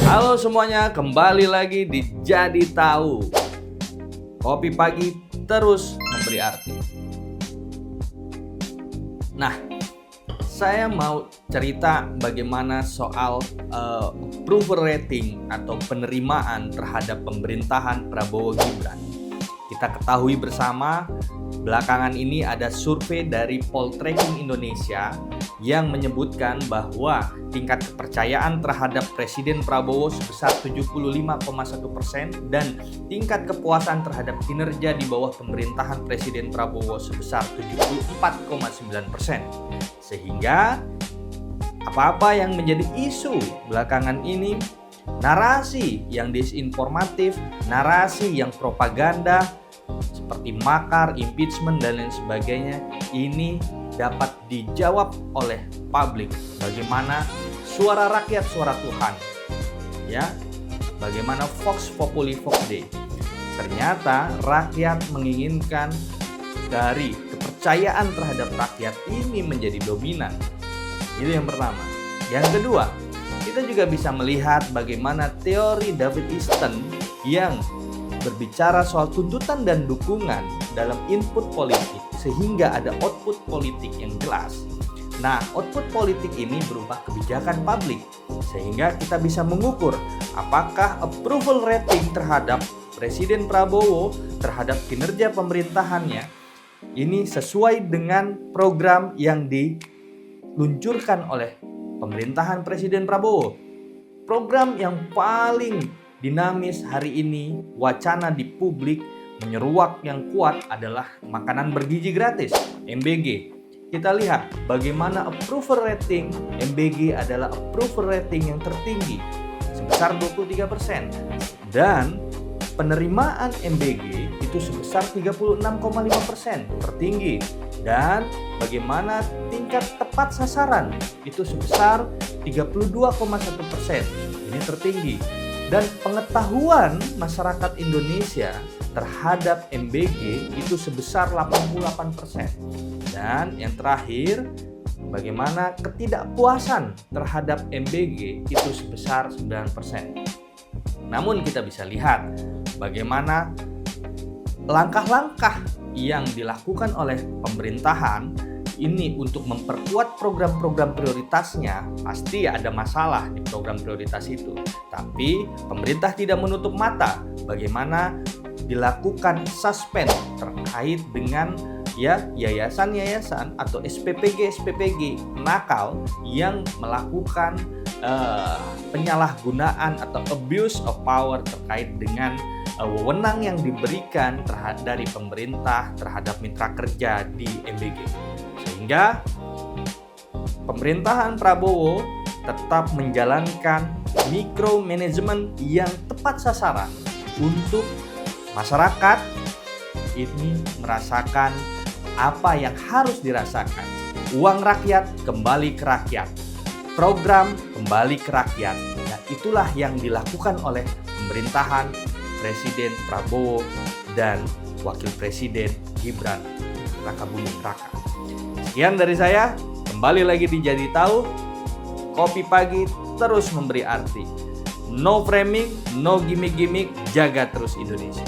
Halo semuanya, kembali lagi di Jadi Tahu. Kopi pagi terus memberi arti. Nah, saya mau cerita bagaimana soal approval rating atau penerimaan terhadap pemerintahan Prabowo Gibran. Kita ketahui bersama, belakangan ini ada survei dari Poltreking Indonesia yang menyebutkan bahwa tingkat kepercayaan terhadap Presiden Prabowo sebesar 75,1% dan tingkat kepuasan terhadap kinerja di bawah pemerintahan Presiden Prabowo sebesar 74,9%. Sehingga apa-apa yang menjadi isu belakangan ini, narasi yang disinformatif, narasi yang propaganda seperti makar, impeachment, dan lain sebagainya, ini dapat dijawab oleh publik. Bagaimana suara rakyat, suara Tuhan, ya, bagaimana Vox Populi Vox Dei. Ternyata rakyat menginginkan dari kepercayaan terhadap rakyat ini menjadi dominan. Itu yang pertama. Yang kedua, kita juga bisa melihat bagaimana teori David Easton yang berbicara soal tuntutan dan dukungan dalam input politik sehingga ada output politik yang jelas. Nah, output politik ini berupa kebijakan publik sehingga kita bisa mengukur apakah approval rating terhadap Presiden Prabowo terhadap kinerja pemerintahannya ini sesuai dengan program yang diluncurkan oleh pemerintahan Presiden Prabowo. Program yang paling dinamis hari ini, wacana di publik menyeruak yang kuat adalah makanan bergizi gratis, MBG. Kita lihat bagaimana approval rating MBG adalah approval rating yang tertinggi sebesar 23% dan penerimaan MBG itu sebesar 36,5%, tertinggi. Dan bagaimana tingkat tepat sasaran itu sebesar 32,1%, ini tertinggi. Dan pengetahuan masyarakat Indonesia terhadap MBG itu sebesar 88%. Dan yang terakhir, bagaimana ketidakpuasan terhadap MBG itu sebesar 9%. Namun kita bisa lihat bagaimana langkah-langkah yang dilakukan oleh pemerintahan ini untuk memperkuat program-program prioritasnya. Pasti ada masalah di program prioritas itu, tapi pemerintah tidak menutup mata bagaimana dilakukan suspend terkait dengan yayasan-yayasan atau SPPG nakal yang melakukan penyalahgunaan atau abuse of power terkait dengan wewenang yang diberikan dari pemerintah terhadap mitra kerja di MBG. Sehingga pemerintahan Prabowo tetap menjalankan micromanagement yang tepat sasaran untuk masyarakat ini merasakan apa yang harus dirasakan. Uang rakyat kembali ke rakyat, program kembali ke rakyat. Nah, itulah yang dilakukan oleh pemerintahan Presiden Prabowo dan Wakil Presiden Gibran Rakabuming Raka. Sekian dari saya, kembali lagi di Jadi Tahu. Kopi pagi terus memberi arti. No framing, no gimmick-gimmick, jaga terus Indonesia.